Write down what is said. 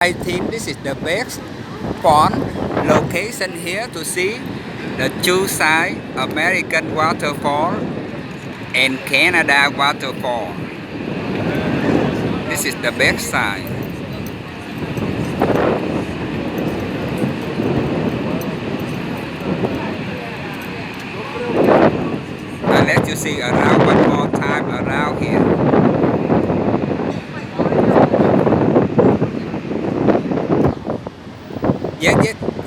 I think this is the best fun location here to see the two side American waterfall and Canada waterfall. This is the best side. I let you see around one more time around here. Yes, yes.